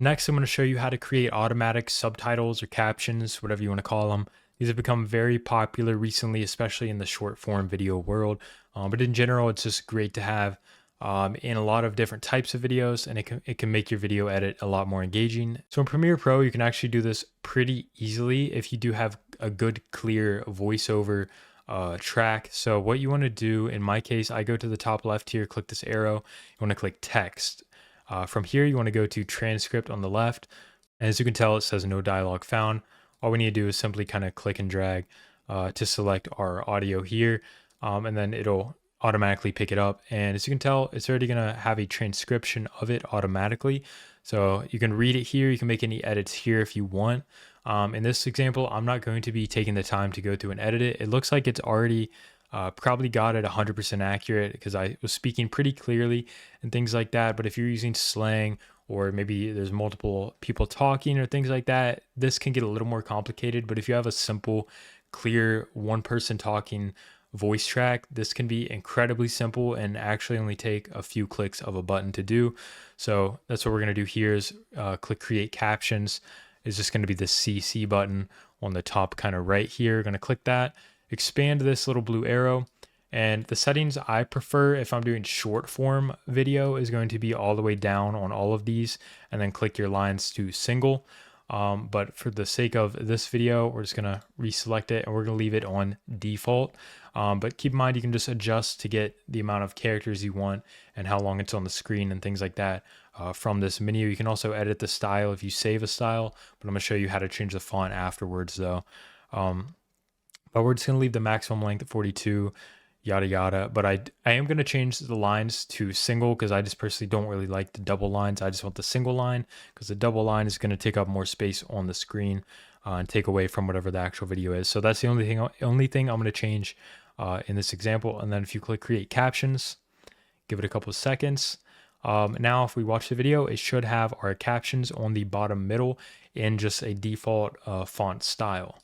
Next, I'm going to show you how to create automatic subtitles or captions, whatever you want to call them. These have become very popular recently, especially in the short form video world. But in general, it's just great to have in a lot of different types of videos, and it can make your video edit a lot more engaging. So in Premiere Pro, you can actually do this pretty easily if you do have a good, clear voiceover track. So what you want to do, in my case, I go to the top left here, click this arrow. You want to click text. From here, you want to go to transcript on the left. And as you can tell, it says no dialogue found. All we need to do is simply kind of click and drag to select our audio here. And then it'll automatically pick it up. And as you can tell, it's already going to have a transcription of it automatically. So you can read it here. You can make any edits here if you want. In this example, I'm not going to be taking the time to go through and edit it. It looks like it's already probably got it 100% accurate because I was speaking pretty clearly and things like that. But if you're using slang or maybe there's multiple people talking or things like that, this can get a little more complicated. But if you have a simple, clear one person talking voice track, this can be incredibly simple and actually only take a few clicks of a button to do. So that's what we're going to do here is click create captions. Is just going to be the CC button on the top kind of right here. Going to click that, expand this little blue arrow, and the settings I prefer if I'm doing short form video is going to be all the way down on all of these, and then click your lines to single. But for the sake of this video, we're just gonna reselect it and we're gonna leave it on default. But keep in mind, you can just adjust to get the amount of characters you want and how long it's on the screen and things like that from this menu. You can also edit the style if you save a style, but I'm gonna show you how to change the font afterwards though. But we're just gonna leave the maximum length at 42, yada yada. But I am gonna change the lines to single because I just personally don't really like the double lines. I just want the single line because the double line is gonna take up more space on the screen and take away from whatever the actual video is. So that's the only thing I'm gonna change in this example. And then if you click create captions, give it a couple of seconds. Now, if we watch the video, it should have our captions on the bottom middle in just a default font style.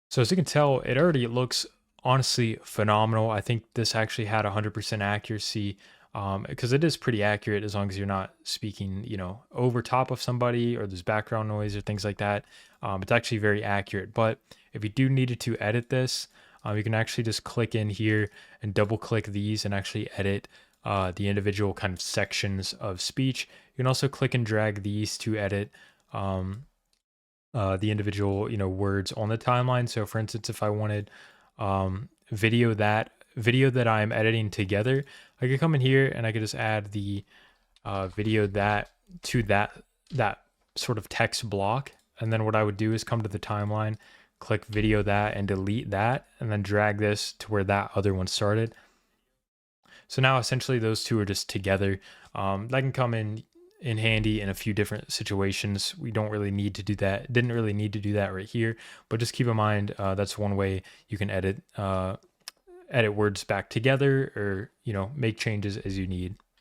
So as you can tell, it already looks honestly phenomenal. I think this actually had 100% accuracy because it is pretty accurate as long as you're not speaking, over top of somebody or there's background noise or things like that. It's actually very accurate. But if you do needed to edit this, you can actually just click in here and double click these and actually edit the individual kind of sections of speech. You can also click and drag these to edit the individual words on the timeline. So for instance, if I wanted video that I'm editing together, I could come in here and I could just add the video that to that sort of text block. And then what I would do is come to the timeline, click video that and delete that, and then drag this to where that other one started. So now essentially those two are just together. That can come in handy in a few different situations. We don't really need to do that. Didn't really need to do that right here, but just keep in mind that's one way you can edit words back together or make changes as you need.